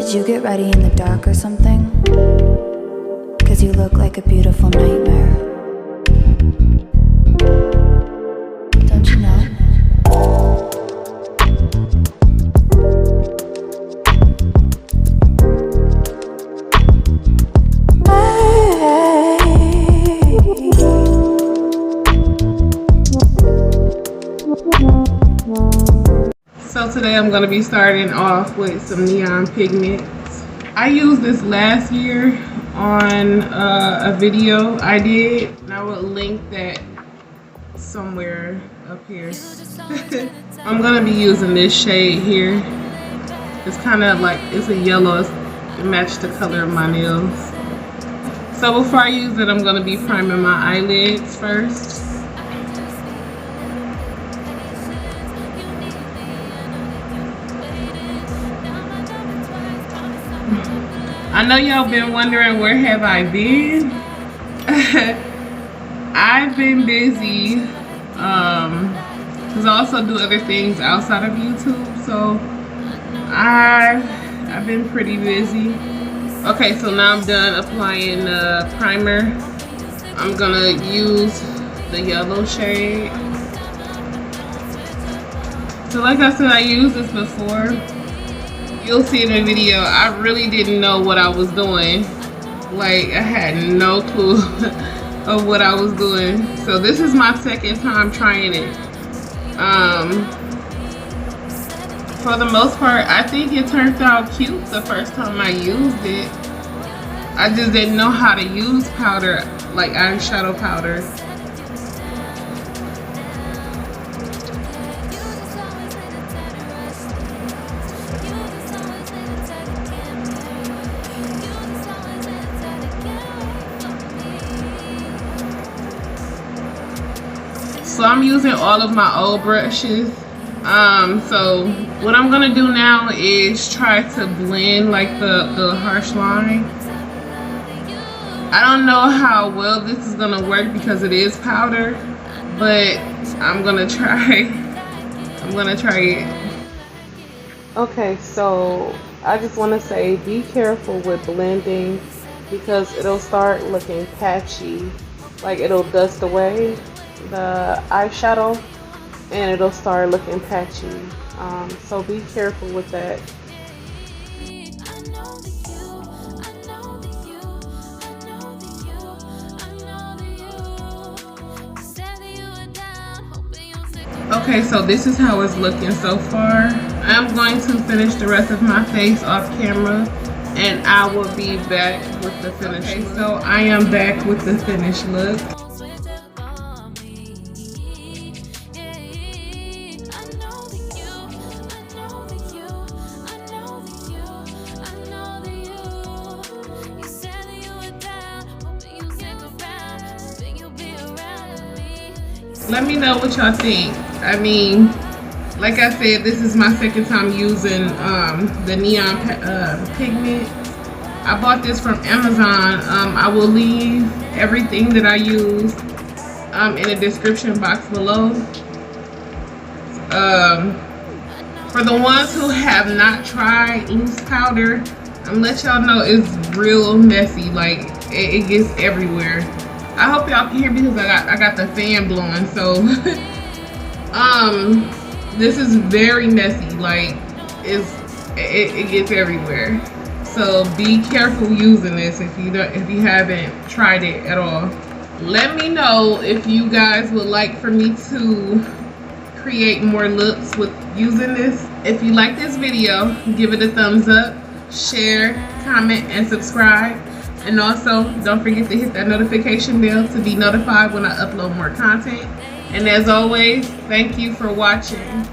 Did you get ready in the dark or something? 'Cause you look like a beautiful nightmare. Don't you know? So today I'm going to be starting off with some neon pigments. I used this last year on a video I did, and I will link that somewhere up here. I'm going to be using this shade here. It's kind of like, it's a yellow, it matched the color of my nails. So before I use it, I'm going to be priming my eyelids first. I know y'all been wondering where have I been. I've been busy because I also do other things outside of YouTube, so I've been pretty busy. Okay, so now I'm done applying the primer. I'm gonna use the yellow shade. So like I said, I used this before. You'll see in the video, I really didn't know what I was doing. Like, I had no clue of what I was doing. So this is my second time trying it. For the most part, I think it turned out cute the first time I used it. I just didn't know how to use powder, like eyeshadow powder. So I'm using all of my old brushes. So what I'm gonna do now is try to blend like the harsh line. I don't know how well this is gonna work because it is powder, but I'm gonna try. I'm gonna try it. Okay, so I just want to say be careful with blending because it'll start looking patchy, like it'll dust away the eyeshadow and it'll start looking patchy, so be careful with that. Okay, so this is how it's looking so far. I'm going to finish the rest of my face off camera and I will be back with the finished look. So I am back with the finished look. Let me know what y'all think. I mean, like I said, this is my second time using the neon pigment. I bought this from Amazon. I will leave everything that I use in the description box below. For the ones who have not tried loose powder, I'm let y'all know it's real messy. Like it gets everywhere. I hope y'all can hear me because I got the fan blowing. So this is very messy. Like it gets everywhere. So be careful using this if you haven't tried it at all. Let me know if you guys would like for me to create more looks with using this. If you like this video, give it a thumbs up, share, comment, and subscribe. And also, don't forget to hit that notification bell to be notified when I upload more content. And as always, thank you for watching.